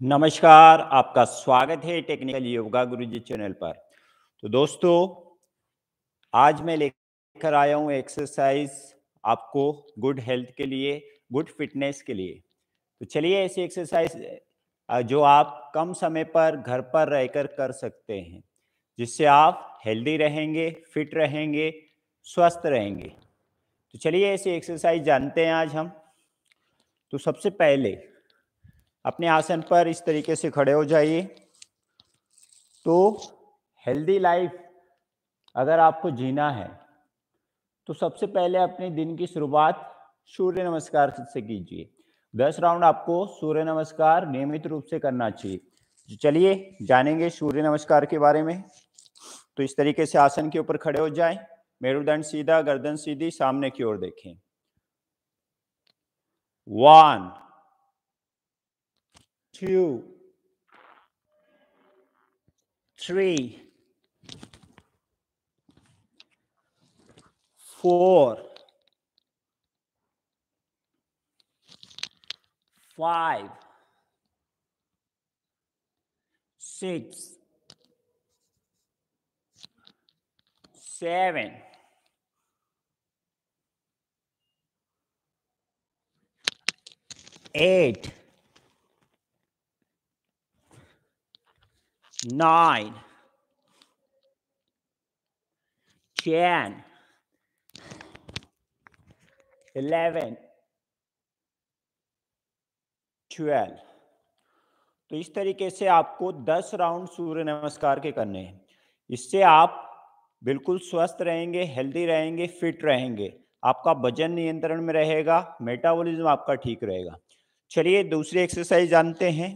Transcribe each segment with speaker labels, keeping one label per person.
Speaker 1: नमस्कार, आपका स्वागत है टेक्निकल योगा गुरुजी चैनल पर। तो दोस्तों, आज मैं लेकर आया हूँ एक्सरसाइज आपको गुड हेल्थ के लिए, गुड फिटनेस के लिए। तो चलिए ऐसी एक्सरसाइज जो आप कम समय पर घर पर रहकर कर सकते हैं, जिससे आप हेल्दी रहेंगे, फिट रहेंगे, स्वस्थ रहेंगे। तो चलिए ऐसी एक्सरसाइज जानते हैं आज हम। तो सबसे पहले अपने आसन पर इस तरीके से खड़े हो जाइए। तो हेल्दी लाइफ अगर आपको जीना है तो सबसे पहले अपने दिन की शुरुआत सूर्य नमस्कार से कीजिए। 10 राउंड आपको सूर्य नमस्कार नियमित रूप से करना चाहिए। तो चलिए जानेंगे सूर्य नमस्कार के बारे में। तो इस तरीके से आसन के ऊपर खड़े हो जाएं, मेरुदंड सीधा, गर्दन सीधी, सामने की ओर देखें। 1 2 3 4 5 6 7 8 9 10 11 12। तो इस तरीके से आपको 10 राउंड सूर्य नमस्कार के करने हैं। इससे आप बिल्कुल स्वस्थ रहेंगे, हेल्दी रहेंगे, फिट रहेंगे। आपका वजन नियंत्रण में रहेगा, मेटाबॉलिज्म आपका ठीक रहेगा। चलिए दूसरी एक्सरसाइज जानते हैं।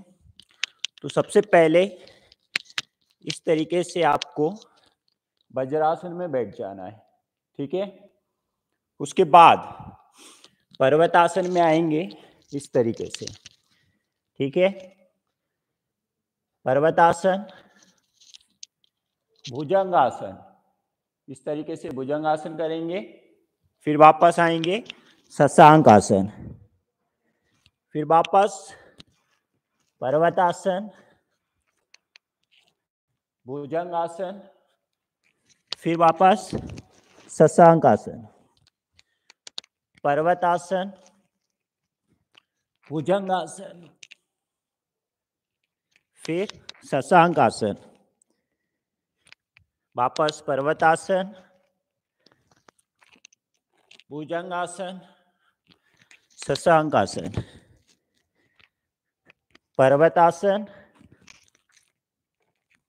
Speaker 1: तो सबसे पहले इस तरीके से आपको वज्रासन में बैठ जाना है, ठीक है। उसके बाद पर्वतासन में आएंगे इस तरीके से, ठीक है। पर्वतासन, भुजंगासन, इस तरीके से भुजंगासन करेंगे। फिर वापस आएंगे शशांक आसन, फिर वापस पर्वतासन, भुजंगासन, फिर वापस शशांक आसन, पर्वतासन, भुजंगासन, फिर शशांक आसन, वापस पर्वतासन, भुजंगासन, शशांक आसन, पर्वतासन,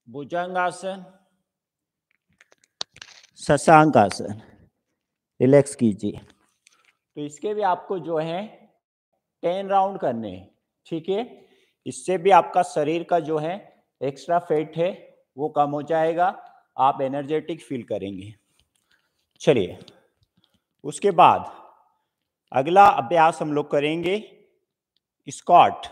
Speaker 1: भुजंगासन, शशांक आसन। रिलैक्स कीजिए। तो इसके भी आपको जो है 10 राउंड करने हैं, ठीक है। इससे भी आपका शरीर का जो है एक्स्ट्रा फैट है वो कम हो जाएगा, आप एनर्जेटिक फील करेंगे। चलिए उसके बाद अगला अभ्यास हम लोग करेंगे स्क्वाट,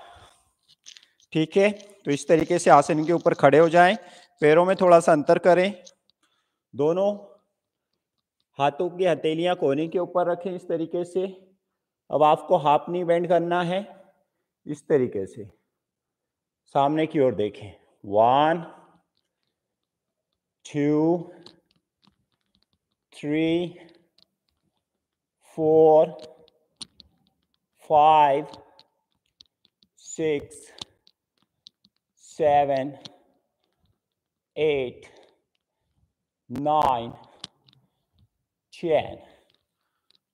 Speaker 1: ठीक है। तो इस तरीके से आसन के ऊपर खड़े हो जाएं, पैरों में थोड़ा सा अंतर करें, दोनों हाथों की हथेलियां कोहनी के ऊपर रखें इस तरीके से। अब आपको हाफ नी बेंड करना है इस तरीके से, सामने की ओर देखें। 1 2 3 4 5 6 7 8 9 10।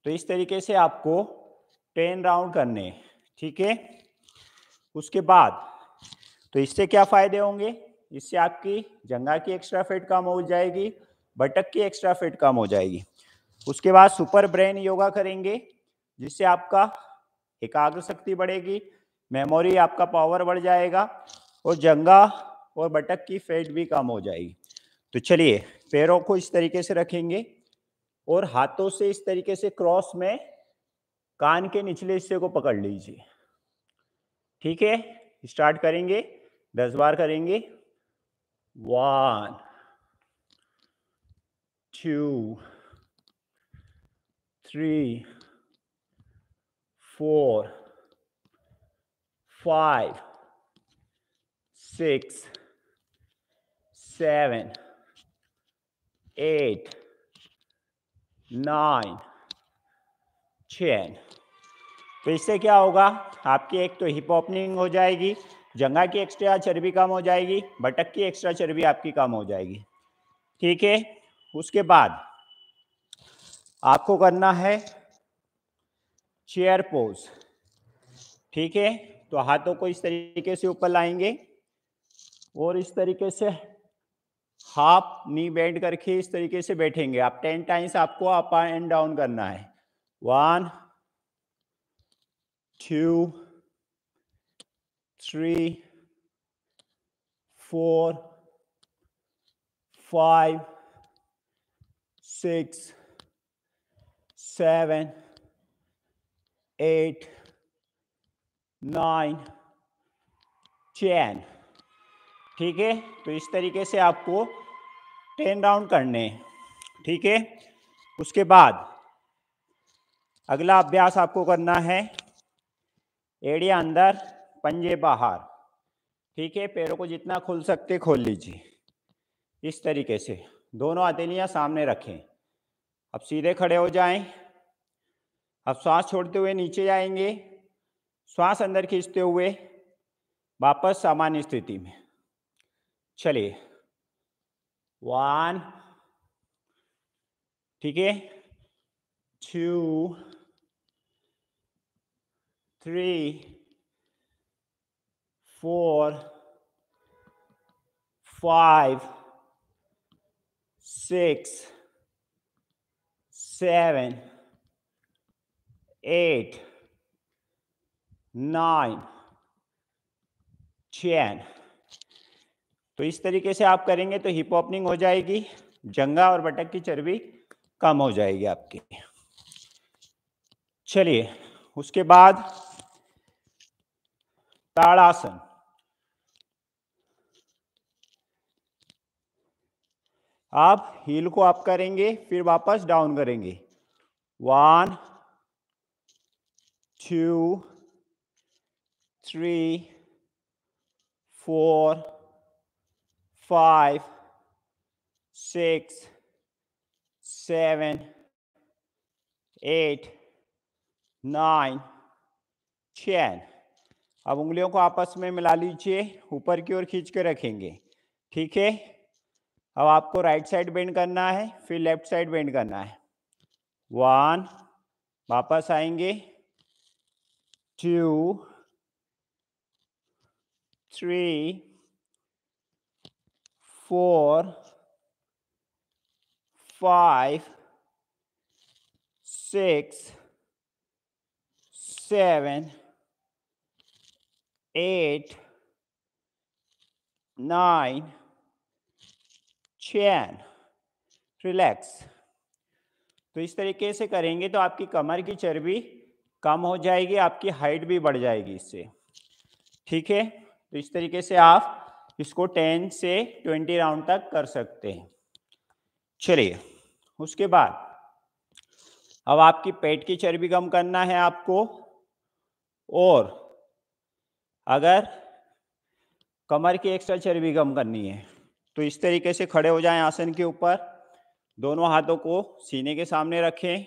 Speaker 1: तो इस तरीके से आपको 10 राउंड करने हैं, ठीक है। उसके बाद तो इससे क्या फायदे होंगे, इससे आपकी जंघा की एक्स्ट्रा फैट कम हो जाएगी, बटक की एक्स्ट्रा फैट कम हो जाएगी। उसके बाद सुपर ब्रेन योगा करेंगे, जिससे आपका एकाग्र शक्ति बढ़ेगी, मेमोरी आपका पावर बढ़ जाएगा और जंघा और बटक की फैट भी कम हो जाएगी। तो चलिए पैरों को इस तरीके से रखेंगे और हाथों से इस तरीके से क्रॉस में कान के निचले हिस्से को पकड़ लीजिए, ठीक है। स्टार्ट करेंगे, 10 बार करेंगे। 1 2 3 4 5 6 7 8 9 10। तो इससे क्या होगा, आपकी एक तो हिप ओपनिंग हो जाएगी, जंघा की एक्स्ट्रा चर्बी कम हो जाएगी, बटक की एक्स्ट्रा चर्बी आपकी कम हो जाएगी। ठीक है, उसके बाद आपको करना है चेयर पोज। ठीक है, तो हाथों को इस तरीके से ऊपर लाएंगे और इस तरीके से हाफ नी बेंड करके इस तरीके से बैठेंगे। आप 10 टाइम्स आपको अप एंड डाउन करना है। 1 2 3 4 5 6 7 8 9 10। ठीक है, तो इस तरीके से आपको 10 राउंड करने हैं। ठीक है, उसके बाद अगला अभ्यास आपको करना है एड़िया अंदर पंजे बाहर। ठीक है, पैरों को जितना खोल सकते खोल लीजिए। इस तरीके से दोनों हथेलियां सामने रखें। अब सीधे खड़े हो जाएं। अब श्वास छोड़ते हुए नीचे जाएंगे, श्वास अंदर खींचते हुए वापस सामान्य स्थिति में। चलिए 1, ठीक है, 2 3 4 5 6 7 8 9 10। तो इस तरीके से आप करेंगे तो हिप ओपनिंग हो जाएगी, जंघा और बटक की चर्बी कम हो जाएगी आपकी। चलिए उसके बाद ताड़ासन। आप हील को अप करेंगे फिर वापस डाउन करेंगे। 1 2 3 4 5 6 7 8 9 10। अब उंगलियों को आपस में मिला लीजिए, ऊपर की ओर खींच के रखेंगे। ठीक है, अब आपको राइट साइड बेंड करना है फिर लेफ्ट साइड बेंड करना है। 1, वापस आएंगे, 2 3 4 5 6 7 8 9 10। रिलैक्स। तो इस तरीके से करेंगे तो आपकी कमर की चर्बी कम हो जाएगी, आपकी हाइट भी बढ़ जाएगी इससे। ठीक है, तो इस तरीके से आप इसको 10 से 20 राउंड तक कर सकते हैं। चलिए उसके बाद अब आपकी पेट की चर्बी कम करना है आपको, और अगर कमर की एक्स्ट्रा चर्बी कम करनी है तो इस तरीके से खड़े हो जाएं आसन के ऊपर, दोनों हाथों को सीने के सामने रखें।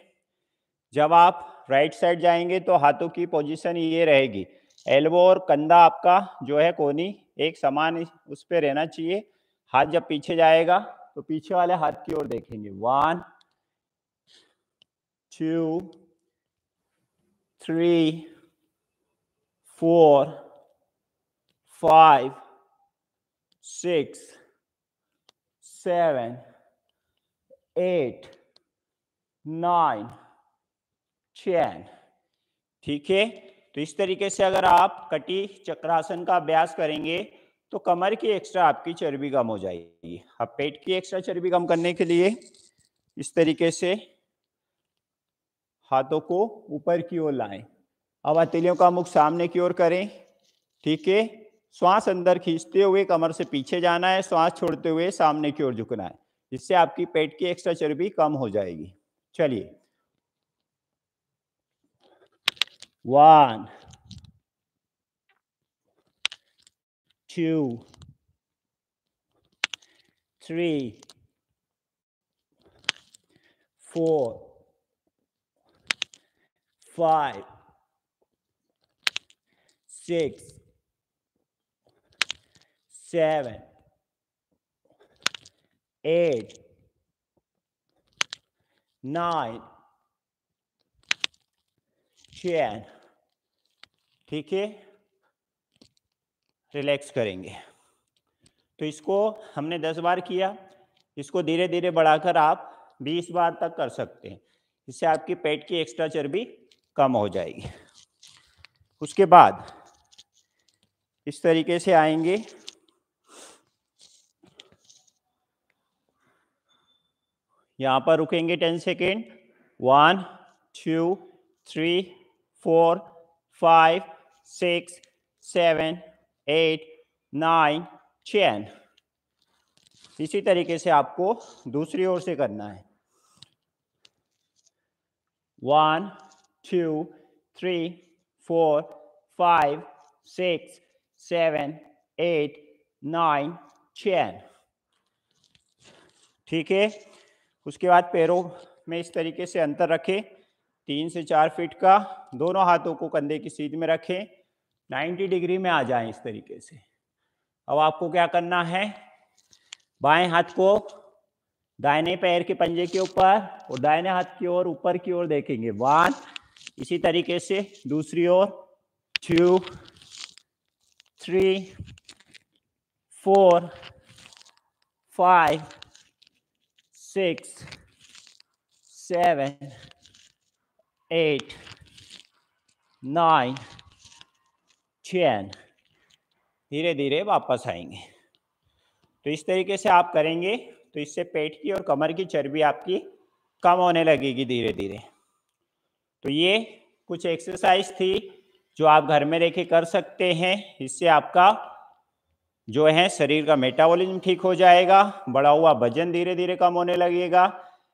Speaker 1: जब आप राइट साइड जाएंगे तो हाथों की पोजीशन ये रहेगी, एल्बो और कंधा आपका जो है कोनी एक समान उस पर रहना चाहिए। हाथ जब पीछे जाएगा तो पीछे वाले हाथ की ओर देखेंगे। 1 2 3 4 5 6 7 8 9 10। ठीक है, तो इस तरीके से अगर आप कटी चक्रासन का अभ्यास करेंगे तो कमर की एक्स्ट्रा आपकी चर्बी कम हो जाएगी। अब पेट की एक्स्ट्रा चर्बी कम करने के लिए इस तरीके से हाथों को ऊपर की ओर लाएं। अब हथेलियों का मुख सामने की ओर करें। ठीक है, श्वास अंदर खींचते हुए कमर से पीछे जाना है, श्वास छोड़ते हुए सामने की ओर झुकना है। इससे आपकी पेट की एक्स्ट्रा चर्बी कम हो जाएगी। चलिए 1 2 3 4 5 6 7 8 9 10। ठीक है, रिलैक्स करेंगे। तो इसको हमने 10 बार किया, इसको धीरे धीरे बढ़ाकर आप 20 बार तक कर सकते हैं। इससे आपकी पेट की एक्स्ट्रा चर्बी कम हो जाएगी। उसके बाद इस तरीके से आएंगे, यहाँ पर रुकेंगे 10 सेकेंड। 1 2 3 4 5 6 7 8 9 10। इसी तरीके से आपको दूसरी ओर से करना है। 1 2 3 4 5 6 7 8 9 10। ठीक है, उसके बाद पैरों में इस तरीके से अंतर रखें, 3 से 4 फीट का। दोनों हाथों को कंधे की सीध में रखें, 90 डिग्री में आ जाएं इस तरीके से। अब आपको क्या करना है, बाएं हाथ को दाहिने पैर के पंजे के ऊपर और दाहिने हाथ की ओर ऊपर की ओर देखेंगे। 1, इसी तरीके से दूसरी ओर 2 3 4 5 6 7 8 9 10। धीरे धीरे वापस आएंगे। तो इस तरीके से आप करेंगे तो इससे पेट की और कमर की चर्बी आपकी कम होने लगेगी धीरे धीरे। तो ये कुछ एक्सरसाइज थी जो आप घर में रह के कर सकते हैं। इससे आपका जो है शरीर का मेटाबॉलिज्म ठीक हो जाएगा, बढ़ा हुआ वजन धीरे धीरे कम होने लगेगा,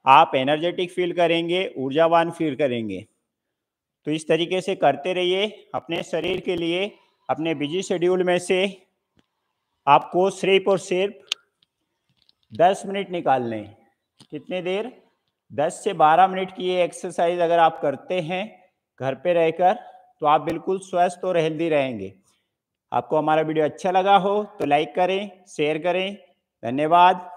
Speaker 1: आप एनर्जेटिक फील करेंगे, ऊर्जावान फील करेंगे। तो इस तरीके से करते रहिए। अपने शरीर के लिए अपने बिजी शेड्यूल में से आपको सिर्फ और सिर्फ 10 मिनट निकालने हैं। कितने देर? 10 से 12 मिनट की ये एक्सरसाइज अगर आप करते हैं घर पे रहकर तो आप बिल्कुल स्वस्थ और हेल्दी रहेंगे। आपको हमारा वीडियो अच्छा लगा हो तो लाइक करें, शेयर करें। धन्यवाद।